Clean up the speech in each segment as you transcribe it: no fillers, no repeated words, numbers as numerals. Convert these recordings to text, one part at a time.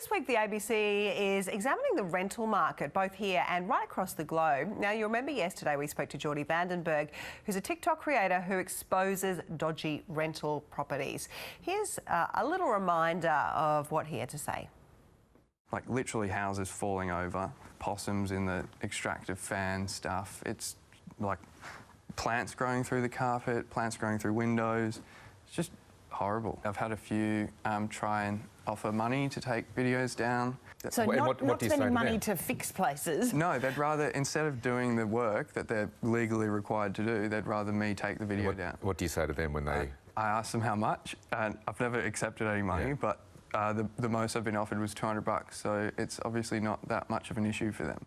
this week, the ABC is examining the rental market, both here and right across the globe. Now, you remember yesterday we spoke to Jordy Vandenberg, who's a TikTok creator who exposes dodgy rental properties. Here's a little reminder of what he had to say. Like literally houses falling over, possums in the extractor fan stuff. It's like plants growing through the carpet, plants growing through windows. It's just horrible. I've had a few try and offer money to take videos down. So not spending money to fix places? No, they'd rather, instead of doing the work that they're legally required to do, they'd rather me take the video down. What do you say to them when they... I ask them how much, and I've never accepted any money, but the most I've been offered was $200, so it's obviously not that much of an issue for them.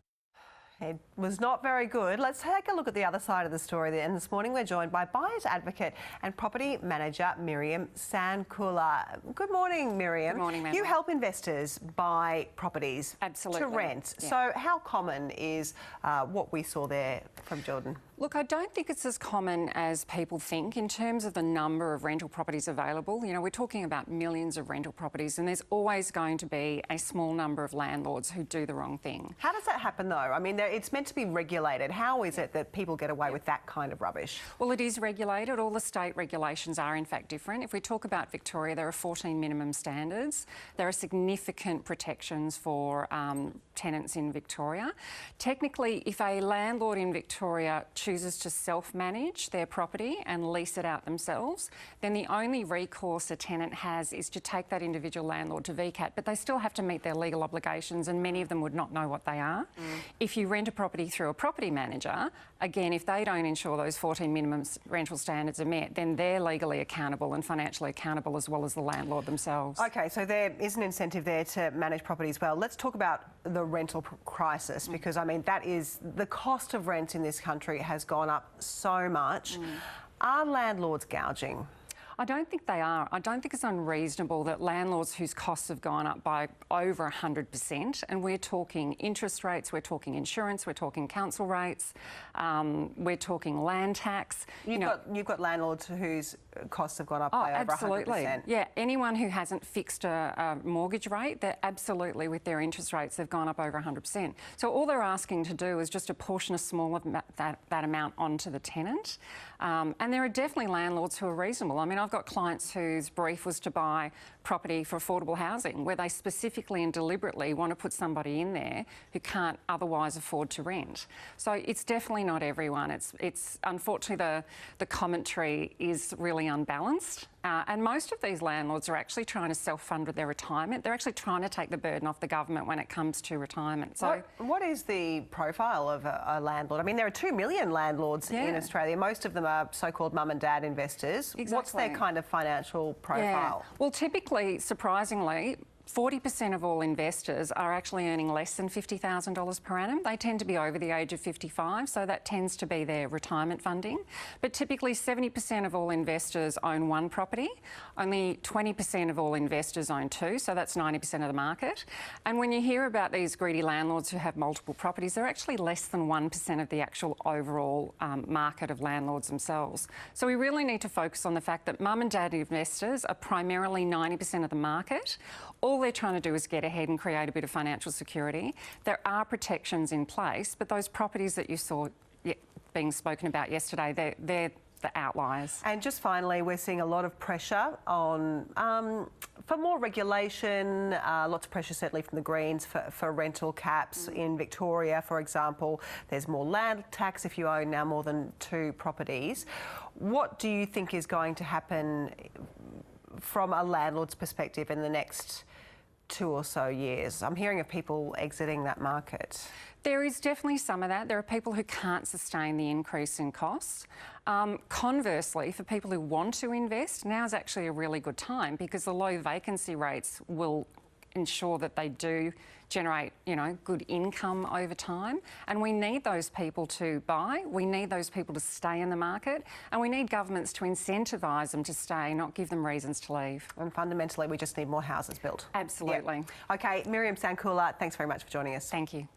It was not very good. Let's take a look at the other side of the story then. This morning we're joined by buyer's advocate and property manager Miriam Sankula. Good morning, Miriam. Good morning, ma'am. You help investors buy properties to rent. Yeah. So how common is what we saw there from Jordan? Look, I don't think it's as common as people think in terms of the number of rental properties available. You know, we're talking about millions of rental properties, and there's always going to be a small number of landlords who do the wrong thing. How does that happen though? I mean, it's meant to be regulated. How is it that people get away with that kind of rubbish? Well, it is regulated. All the state regulations are in fact different. If we talk about Victoria, there are 14 minimum standards. There are significant protections for tenants in Victoria. Technically, if a landlord in Victoria chooses to self-manage their property and lease it out themselves, then the only recourse a tenant has is to take that individual landlord to VCAT, but they still have to meet their legal obligations, and many of them would not know what they are. If you rent a property through a property manager, again, if they don't ensure those 14 minimum rental standards are met, then they're legally accountable and financially accountable as well as the landlord themselves. OK, so there is an incentive there to manage properties well. Let's talk about the rental crisis, because, I mean, that is the cost of rent in this country has gone up so much. Are landlords gouging? I don't think they are. I don't think it's unreasonable that landlords whose costs have gone up by over 100%, and we're talking interest rates, we're talking insurance, we're talking council rates, we're talking land tax. You've got landlords whose costs have gone up by over absolutely. 100%. Yeah, anyone who hasn't fixed a mortgage rate, they're absolutely, with their interest rates, they've gone up over 100%. So all they're asking to do is just apportion a small of that amount onto the tenant. And there are definitely landlords who are reasonable. I mean, I've got clients whose brief was to buy property for affordable housing, where they specifically and deliberately want to put somebody in there who can't otherwise afford to rent. So it's definitely not everyone. It's unfortunately the commentary is really unbalanced. And most of these landlords are actually trying to self-fund their retirement. They're actually trying to take the burden off the government when it comes to retirement. So, what is the profile of a landlord? I mean, there are 2 million landlords in Australia. Most of them are so-called mum and dad investors. Exactly. What's their kind of financial profile? Yeah. Well, typically, surprisingly, 40% of all investors are actually earning less than $50,000 per annum. They tend to be over the age of 55, so that tends to be their retirement funding. But typically 70% of all investors own one property. Only 20% of all investors own two, so that's 90% of the market. And when you hear about these greedy landlords who have multiple properties, they're actually less than 1% of the actual overall market of landlords themselves. So we really need to focus on the fact that mum and dad investors are primarily 90% of the market. All they're trying to do is get ahead and create a bit of financial security. There are protections in place, but those properties that you saw being spoken about yesterday, they're the outliers. And just finally, we're seeing a lot of pressure on for more regulation, lots of pressure certainly from the Greens for rental caps. In Victoria, for example, there's more land tax if you own now more than 2 properties. What do you think is going to happen from a landlord's perspective in the next 2 or so years? I'm hearing of people exiting that market. There is definitely some of that. There are people who can't sustain the increase in costs. Conversely, for people who want to invest, now is actually a really good time, because the low vacancy rates will ensure that they do generate, good income over time. And we need those people to buy. We need those people to stay in the market. And we need governments to incentivise them to stay, not give them reasons to leave. And fundamentally, we just need more houses built. Absolutely. Yep. OK, Miriam Sankula, thanks very much for joining us. Thank you.